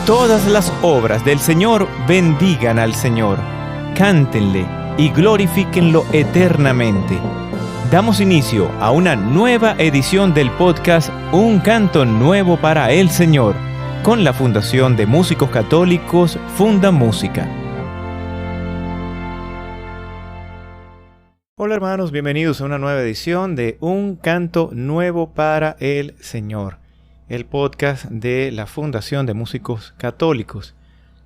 Todas las obras del Señor bendigan al Señor, cántenle y glorifíquenlo eternamente. Damos inicio a una nueva edición del podcast Un Canto Nuevo para el Señor, con la Fundación de Músicos Católicos Funda Música. Hola hermanos, bienvenidos a una nueva edición de Un Canto Nuevo para el Señor, el podcast de la Fundación de Músicos Católicos.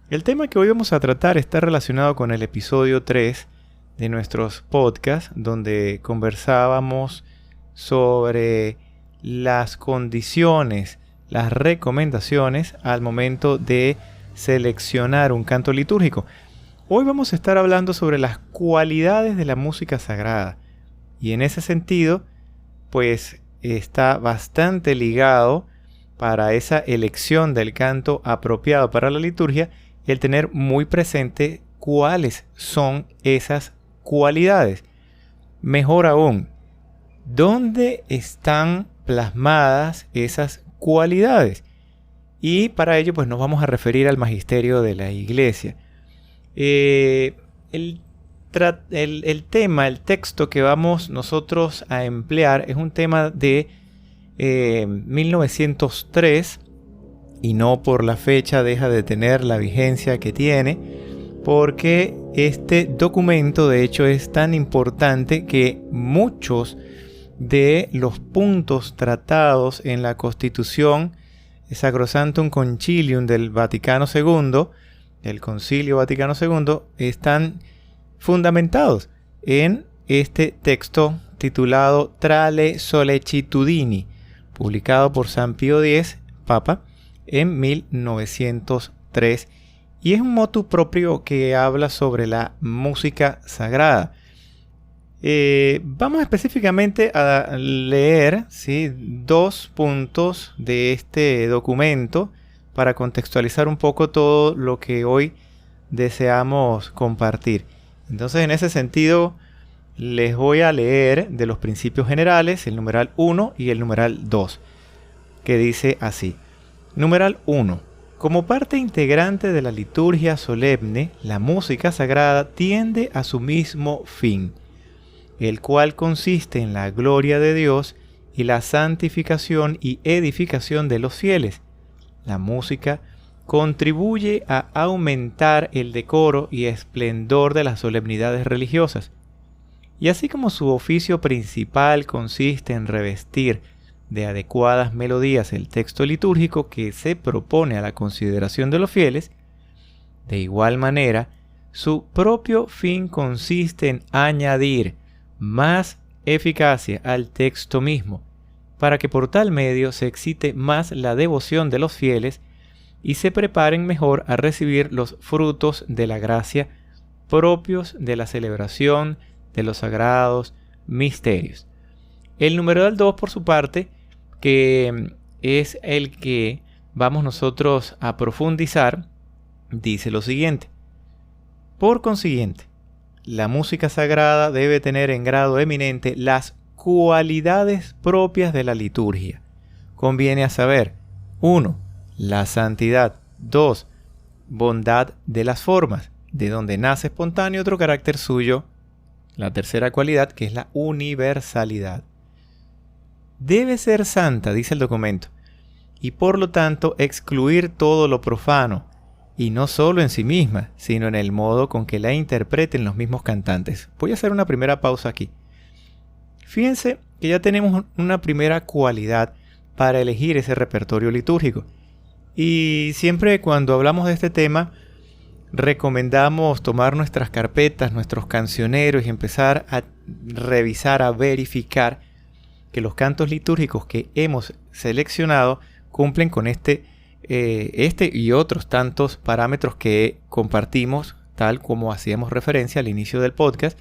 El tema que hoy vamos a tratar está relacionado con el episodio 3 de nuestros podcasts, donde conversábamos sobre las condiciones, las recomendaciones al momento de seleccionar un canto litúrgico. Hoy vamos a estar hablando sobre las cualidades de la música sagrada, y en ese sentido, pues está bastante ligado para esa elección del canto apropiado para la liturgia, el tener muy presente cuáles son esas cualidades. Mejor aún, ¿dónde están plasmadas esas cualidades? Y para ello pues nos vamos a referir al magisterio de la Iglesia. El texto que vamos nosotros a emplear es un tema de 1903, y no por la fecha deja de tener la vigencia que tiene, porque este documento de hecho es tan importante que muchos de los puntos tratados en la Constitución Sacrosanctum Concilium del Vaticano II, el Concilio Vaticano II, están fundamentados en este texto titulado Trale Solecitudini, publicado por San Pío X, Papa, en 1903, y es un motu proprio que habla sobre la música sagrada. Vamos específicamente a leer, ¿sí?, 2 puntos de este documento para contextualizar un poco todo lo que hoy deseamos compartir. Entonces, en ese sentido, les voy a leer de los principios generales el numeral 1 y el numeral 2, que dice así. Numeral 1. Como parte integrante de la liturgia solemne, la música sagrada tiende a su mismo fin, el cual consiste en la gloria de Dios y la santificación y edificación de los fieles. La música contribuye a aumentar el decoro y esplendor de las solemnidades religiosas. Y así como su oficio principal consiste en revestir de adecuadas melodías el texto litúrgico que se propone a la consideración de los fieles, de igual manera, su propio fin consiste en añadir más eficacia al texto mismo, para que por tal medio se excite más la devoción de los fieles y se preparen mejor a recibir los frutos de la gracia propios de la celebración de los sagrados misterios. El numeral 2, por su parte, que es el que vamos nosotros a profundizar, dice lo siguiente. Por consiguiente, la música sagrada debe tener en grado eminente las cualidades propias de la liturgia. Conviene a saber: 1. La santidad. 2. Bondad de las formas, de donde nace espontáneo otro carácter suyo. La tercera cualidad, que es la universalidad. Debe ser santa, dice el documento, y por lo tanto excluir todo lo profano, y no solo en sí misma, sino en el modo con que la interpreten los mismos cantantes. Voy a hacer una primera pausa aquí. Fíjense que ya tenemos una primera cualidad para elegir ese repertorio litúrgico. Y siempre cuando hablamos de este tema, recomendamos tomar nuestras carpetas, nuestros cancioneros y empezar a revisar, a verificar que los cantos litúrgicos que hemos seleccionado cumplen con este y otros tantos parámetros que compartimos, tal como hacíamos referencia al inicio del podcast,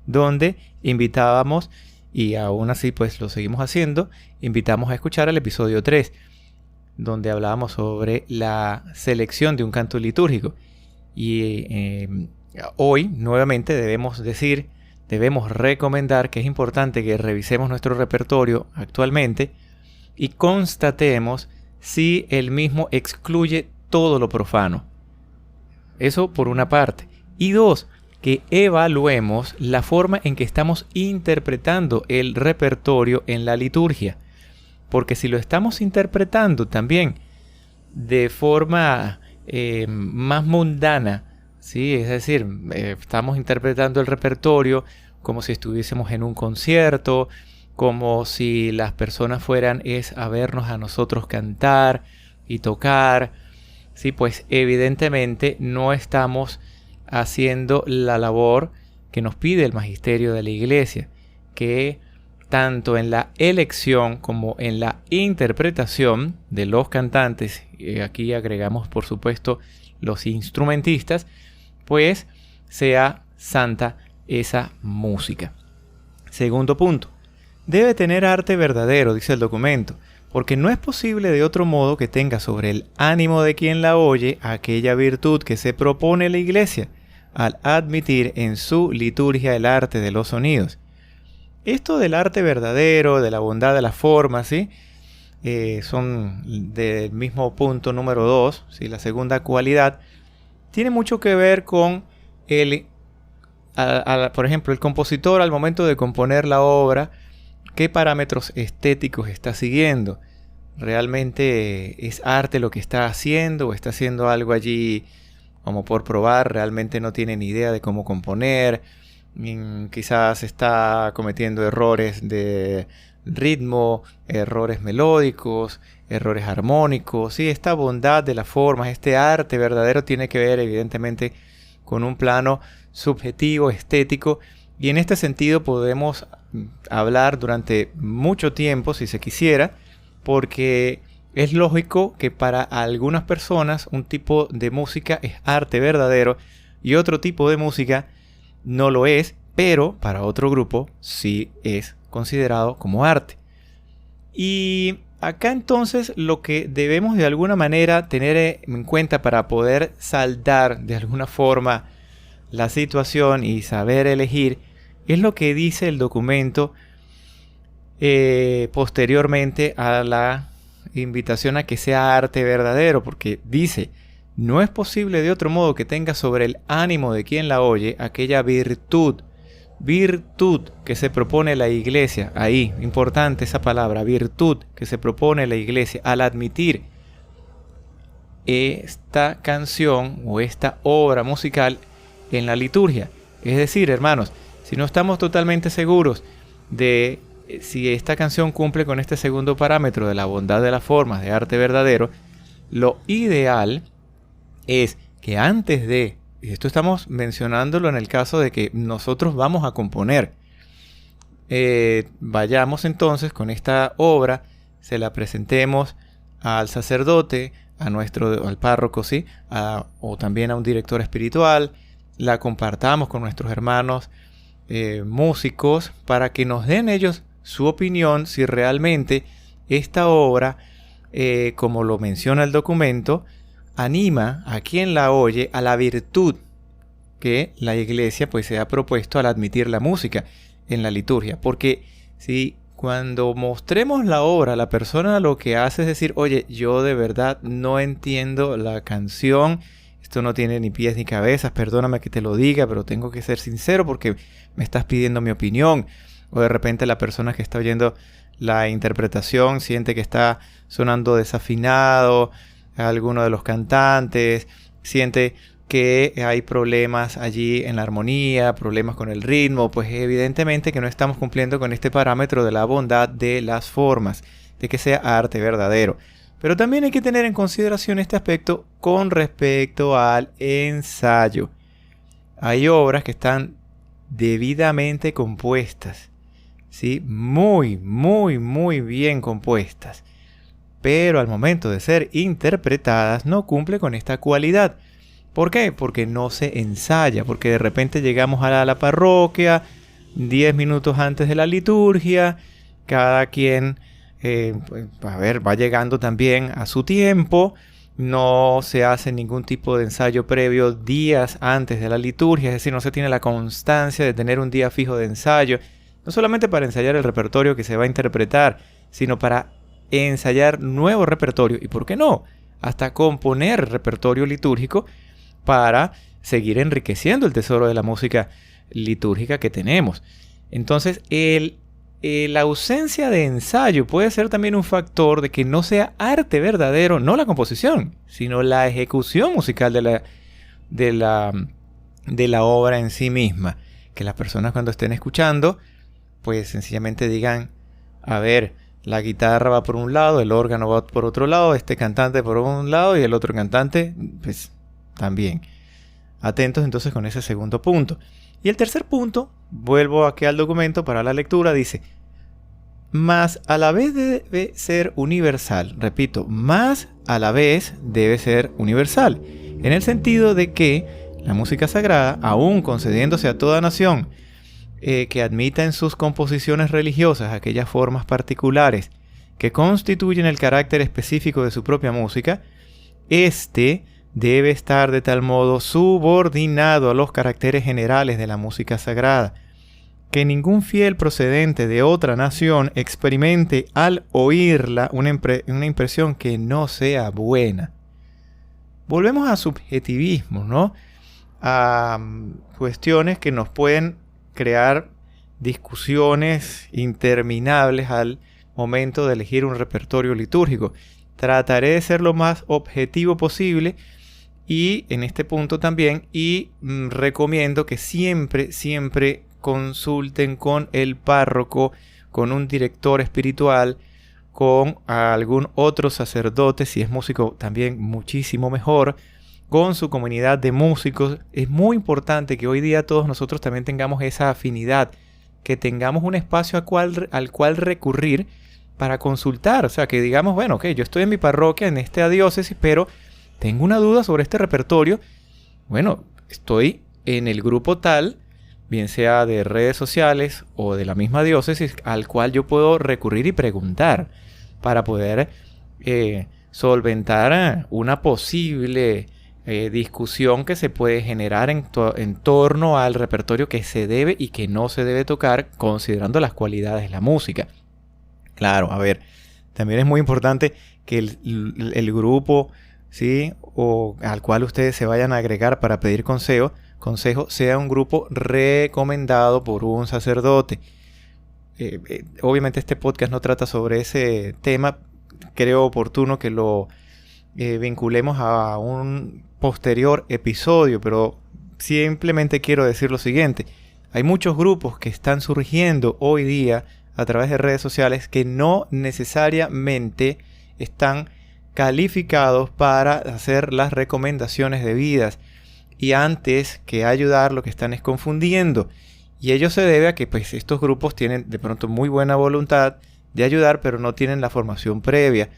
donde invitábamos, y aún así pues lo seguimos haciendo, invitamos a escuchar el episodio 3, donde hablábamos sobre la selección de un canto litúrgico. Y hoy nuevamente debemos recomendar que es importante que revisemos nuestro repertorio actualmente y constatemos si el mismo excluye todo lo profano. Eso por una parte. Y dos, que evaluemos la forma en que estamos interpretando el repertorio en la liturgia. Porque si lo estamos interpretando también de forma más mundana, ¿sí? Es decir, estamos interpretando el repertorio como si estuviésemos en un concierto, como si las personas fueran a vernos a nosotros cantar y tocar, ¿sí? Pues evidentemente no estamos haciendo la labor que nos pide el magisterio de la Iglesia, que tanto en la elección como en la interpretación de los cantantes, aquí agregamos por supuesto los instrumentistas, pues sea santa esa música. Segundo punto, debe tener arte verdadero, dice el documento, porque no es posible de otro modo que tenga sobre el ánimo de quien la oye aquella virtud que se propone la Iglesia al admitir en su liturgia el arte de los sonidos. Esto del arte verdadero, de la bondad de las formas, ¿sí? Son del mismo punto número 2, ¿sí? La segunda cualidad, tiene mucho que ver con por ejemplo, el compositor al momento de componer la obra, qué parámetros estéticos está siguiendo. ¿Realmente es arte lo que está haciendo o está haciendo algo allí como por probar? Realmente no tiene ni idea de cómo componer. Quizás está cometiendo errores de ritmo, errores melódicos, errores armónicos. Sí, esta bondad de las formas, este arte verdadero tiene que ver evidentemente con un plano subjetivo, estético, y en este sentido podemos hablar durante mucho tiempo si se quisiera, porque es lógico que para algunas personas un tipo de música es arte verdadero y otro tipo de música no lo es, pero para otro grupo sí es considerado como arte. Y acá entonces lo que debemos de alguna manera tener en cuenta para poder saldar de alguna forma la situación y saber elegir es lo que dice el documento posteriormente a la invitación a que sea arte verdadero, porque dice: no es posible de otro modo que tenga sobre el ánimo de quien la oye aquella virtud que se propone la Iglesia. Ahí, importante esa palabra, virtud que se propone la Iglesia al admitir esta canción o esta obra musical en la liturgia. Es decir, hermanos, si no estamos totalmente seguros de si esta canción cumple con este segundo parámetro de la bondad de las formas de arte verdadero, lo ideal es que antes de, y esto estamos mencionándolo en el caso de que nosotros vamos a componer, vayamos entonces con esta obra, se la presentemos al sacerdote, al párroco, ¿sí? O también a un director espiritual, la compartamos con nuestros hermanos músicos para que nos den ellos su opinión si realmente esta obra, como lo menciona el documento, anima a quien la oye a la virtud que la Iglesia pues se ha propuesto al admitir la música en la liturgia. Porque si cuando mostremos la obra, la persona lo que hace es decir: oye, yo de verdad no entiendo la canción, esto no tiene ni pies ni cabezas, perdóname que te lo diga, pero tengo que ser sincero porque me estás pidiendo mi opinión. O de repente la persona que está oyendo la interpretación siente que está sonando desafinado alguno de los cantantes, siente que hay problemas allí en la armonía, problemas con el ritmo, pues evidentemente que no estamos cumpliendo con este parámetro de la bondad de las formas, de que sea arte verdadero. Pero también hay que tener en consideración este aspecto con respecto al ensayo. Hay obras que están debidamente compuestas, ¿sí? Muy bien compuestas, pero al momento de ser interpretadas no cumple con esta cualidad. ¿Por qué? Porque no se ensaya, porque de repente llegamos a la parroquia 10 minutos antes de la liturgia, cada quien va llegando también a su tiempo, no se hace ningún tipo de ensayo previo días antes de la liturgia, es decir, no se tiene la constancia de tener un día fijo de ensayo, no solamente para ensayar el repertorio que se va a interpretar, sino para ensayar nuevo repertorio y, ¿por qué no?, hasta componer repertorio litúrgico para seguir enriqueciendo el tesoro de la música litúrgica que tenemos. Entonces, la ausencia de ensayo puede ser también un factor de que no sea arte verdadero, no la composición, sino la ejecución musical de la obra en sí misma. Que las personas cuando estén escuchando, pues sencillamente digan, a ver, la guitarra va por un lado, el órgano va por otro lado, este cantante por un lado y el otro cantante, pues también. Atentos entonces con ese segundo punto. Y el tercer punto, vuelvo aquí al documento para la lectura, dice, más a la vez debe ser universal. Repito, más a la vez debe ser universal. En el sentido de que la música sagrada, aún concediéndose a toda nación que admita en sus composiciones religiosas aquellas formas particulares que constituyen el carácter específico de su propia música, debe estar de tal modo subordinado a los caracteres generales de la música sagrada, que ningún fiel procedente de otra nación experimente al oírla una impresión que no sea buena. Volvemos a subjetivismo, ¿no? A cuestiones que nos pueden crear discusiones interminables al momento de elegir un repertorio litúrgico. Trataré de ser lo más objetivo posible y en este punto también recomiendo que siempre consulten con el párroco, con un director espiritual, con algún otro sacerdote, si es músico también muchísimo mejor, con su comunidad de músicos. Es muy importante que hoy día todos nosotros también tengamos esa afinidad, que tengamos un espacio al cual recurrir para consultar. O sea, que digamos, bueno, ok, yo estoy en mi parroquia, en esta diócesis, pero tengo una duda sobre este repertorio. Bueno, estoy en el grupo tal, bien sea de redes sociales o de la misma diócesis, al cual yo puedo recurrir y preguntar para poder solventar una posible discusión que se puede generar en torno al repertorio que se debe y que no se debe tocar, considerando las cualidades de la música. Claro, a ver, también es muy importante que el grupo, ¿sí?, o al cual ustedes se vayan a agregar para pedir consejo sea un grupo recomendado por un sacerdote. Obviamente este podcast no trata sobre ese tema. Creo oportuno que lo vinculemos a un posterior episodio, pero simplemente quiero decir lo siguiente. Hay muchos grupos que están surgiendo hoy día a través de redes sociales que no necesariamente están calificados para hacer las recomendaciones debidas, y antes que ayudar lo que están es confundiendo, y ello se debe a que pues estos grupos tienen de pronto muy buena voluntad de ayudar, pero no tienen la formación previa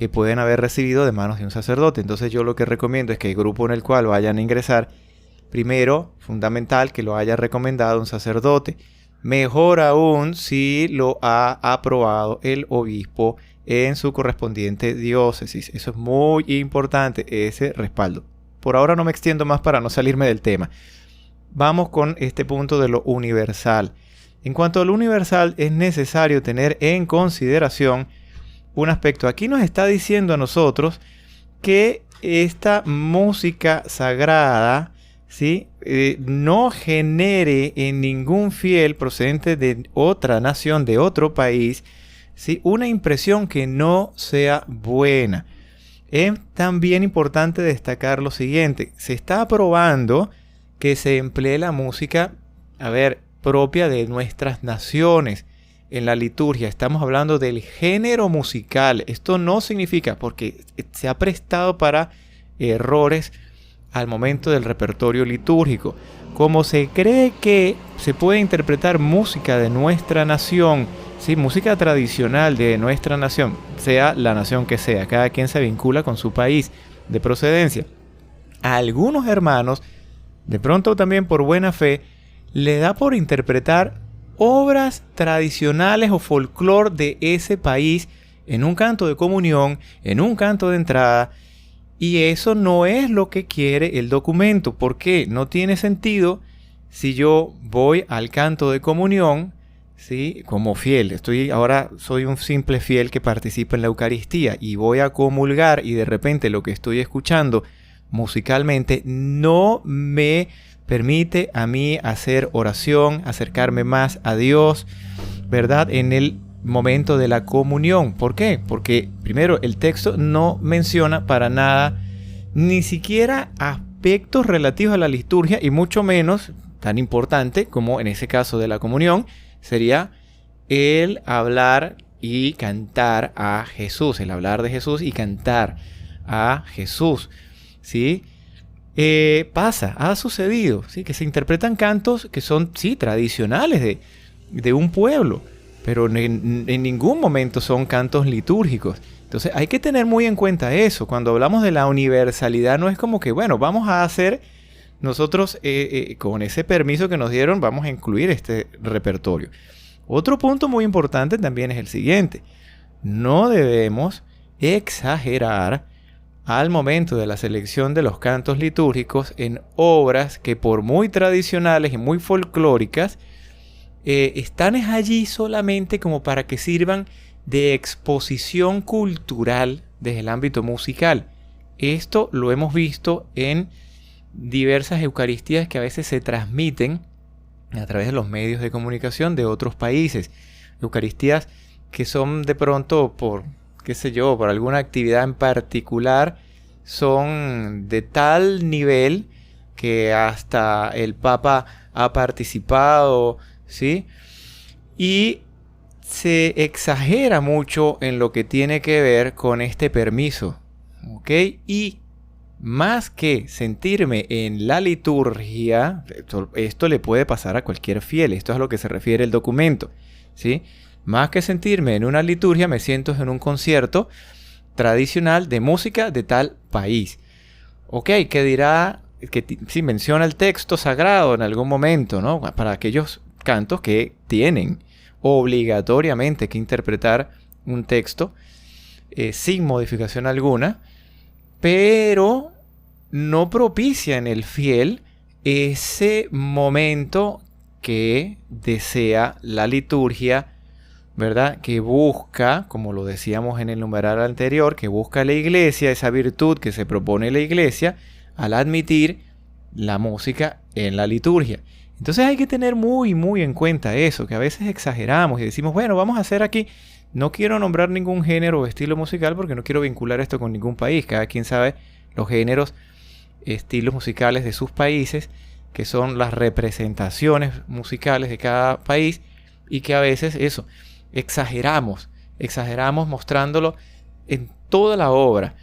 que pueden haber recibido de manos de un sacerdote. Entonces yo lo que recomiendo es que el grupo en el cual vayan a ingresar, primero, fundamental, que lo haya recomendado un sacerdote. Mejor aún si lo ha aprobado el obispo en su correspondiente diócesis. Eso es muy importante, ese respaldo. Por ahora no me extiendo más para no salirme del tema. Vamos con este punto de lo universal. En cuanto a lo universal, es necesario tener en consideración un aspecto. Aquí nos está diciendo a nosotros que esta música sagrada, ¿sí?, no genere en ningún fiel procedente de otra nación, de otro país, ¿sí?, una impresión que no sea buena. Es también importante destacar lo siguiente. Se está aprobando que se emplee la música, propia de nuestras naciones en la liturgia. Estamos hablando del género musical. Esto no significa, porque se ha prestado para errores al momento del repertorio litúrgico. Como se cree que se puede interpretar música de nuestra nación, ¿sí?, música tradicional de nuestra nación, sea la nación que sea, cada quien se vincula con su país de procedencia. A algunos hermanos, de pronto también por buena fe, le da por interpretar obras tradicionales o folclore de ese país en un canto de comunión, en un canto de entrada, y eso no es lo que quiere el documento. ¿Por qué? No tiene sentido si yo voy al canto de comunión, ¿sí? Como fiel. Ahora soy un simple fiel que participa en la Eucaristía y voy a comulgar y de repente lo que estoy escuchando musicalmente no me permite a mí hacer oración, acercarme más a Dios, ¿verdad? En el momento de la comunión. ¿Por qué? Porque primero el texto no menciona para nada ni siquiera aspectos relativos a la liturgia y mucho menos tan importante como en ese caso de la comunión sería el hablar y cantar a Jesús, el hablar de Jesús y cantar a Jesús, ¿sí? Ha sucedido, ¿sí? Que se interpretan cantos que son, sí, tradicionales de un pueblo, pero en ningún momento son cantos litúrgicos. Entonces hay que tener muy en cuenta eso. Cuando hablamos de la universalidad no es como que, bueno, vamos a hacer nosotros con ese permiso que nos dieron, vamos a incluir este repertorio. Otro punto muy importante también es el siguiente. No debemos exagerar al momento de la selección de los cantos litúrgicos en obras que por muy tradicionales y muy folclóricas están allí solamente como para que sirvan de exposición cultural desde el ámbito musical. Esto lo hemos visto en diversas eucaristías que a veces se transmiten a través de los medios de comunicación de otros países. Eucaristías que son de pronto por, qué sé yo, por alguna actividad en particular, son de tal nivel que hasta el Papa ha participado, ¿sí? Y se exagera mucho en lo que tiene que ver con este permiso, ¿ok? Y más que sentirme en la liturgia, esto le puede pasar a cualquier fiel, esto es a lo que se refiere el documento, ¿sí? Más que sentirme en una liturgia, me siento en un concierto tradicional de música de tal país. Ok, que dirá, que si menciona el texto sagrado en algún momento, ¿no? Para aquellos cantos que tienen obligatoriamente que interpretar un texto sin modificación alguna, pero no propicia en el fiel ese momento que desea la liturgia, ¿verdad? Que busca, como lo decíamos en el numeral anterior, que busca la iglesia, esa virtud que se propone la iglesia al admitir la música en la liturgia. Entonces hay que tener muy, muy en cuenta eso, que a veces exageramos y decimos, bueno, vamos a hacer aquí, no quiero nombrar ningún género o estilo musical porque no quiero vincular esto con ningún país, cada quien sabe los géneros, estilos musicales de sus países, que son las representaciones musicales de cada país y que a veces eso, exageramos mostrándolo en toda la obra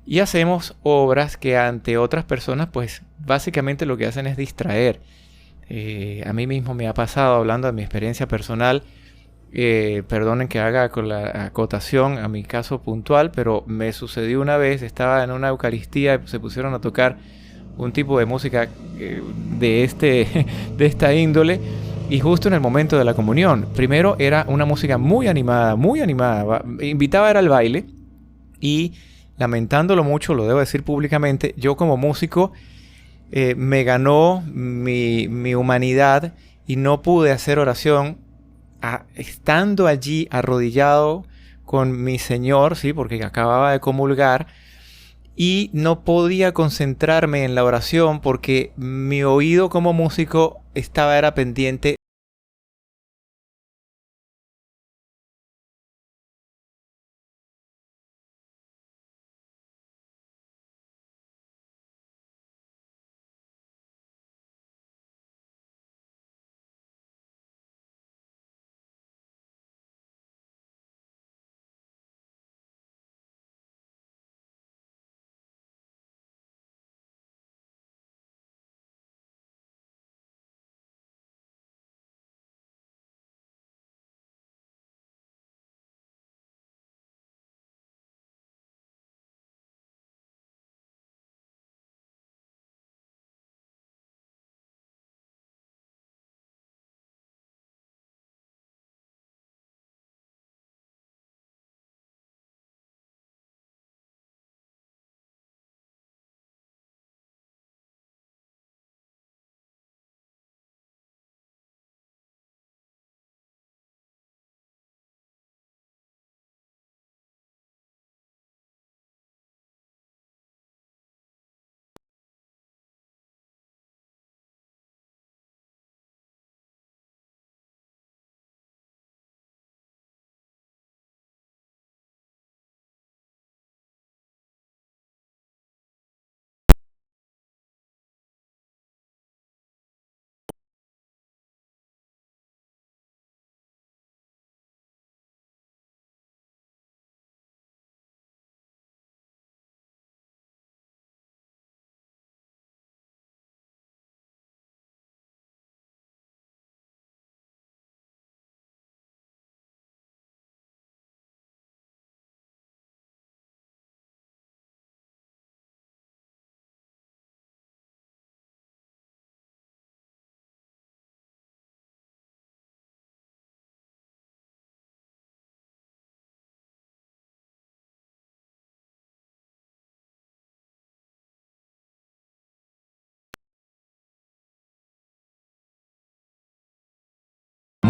y hacemos obras que ante otras personas pues básicamente lo que hacen es distraer. A mí mismo me ha pasado, hablando de mi experiencia personal, perdonen que haga con la acotación a mi caso puntual, pero me sucedió una vez, estaba en una Eucaristía y se pusieron a tocar un tipo de música de esta índole y justo en el momento de la comunión. Primero era una música muy animada, invitaba era al baile y lamentándolo mucho, lo debo decir públicamente, yo como músico me ganó mi humanidad y no pude hacer oración estando allí arrodillado con mi Señor, ¿sí? Porque acababa de comulgar y no podía concentrarme en la oración porque mi oído como músico era pendiente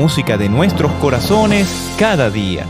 música de nuestros corazones cada día.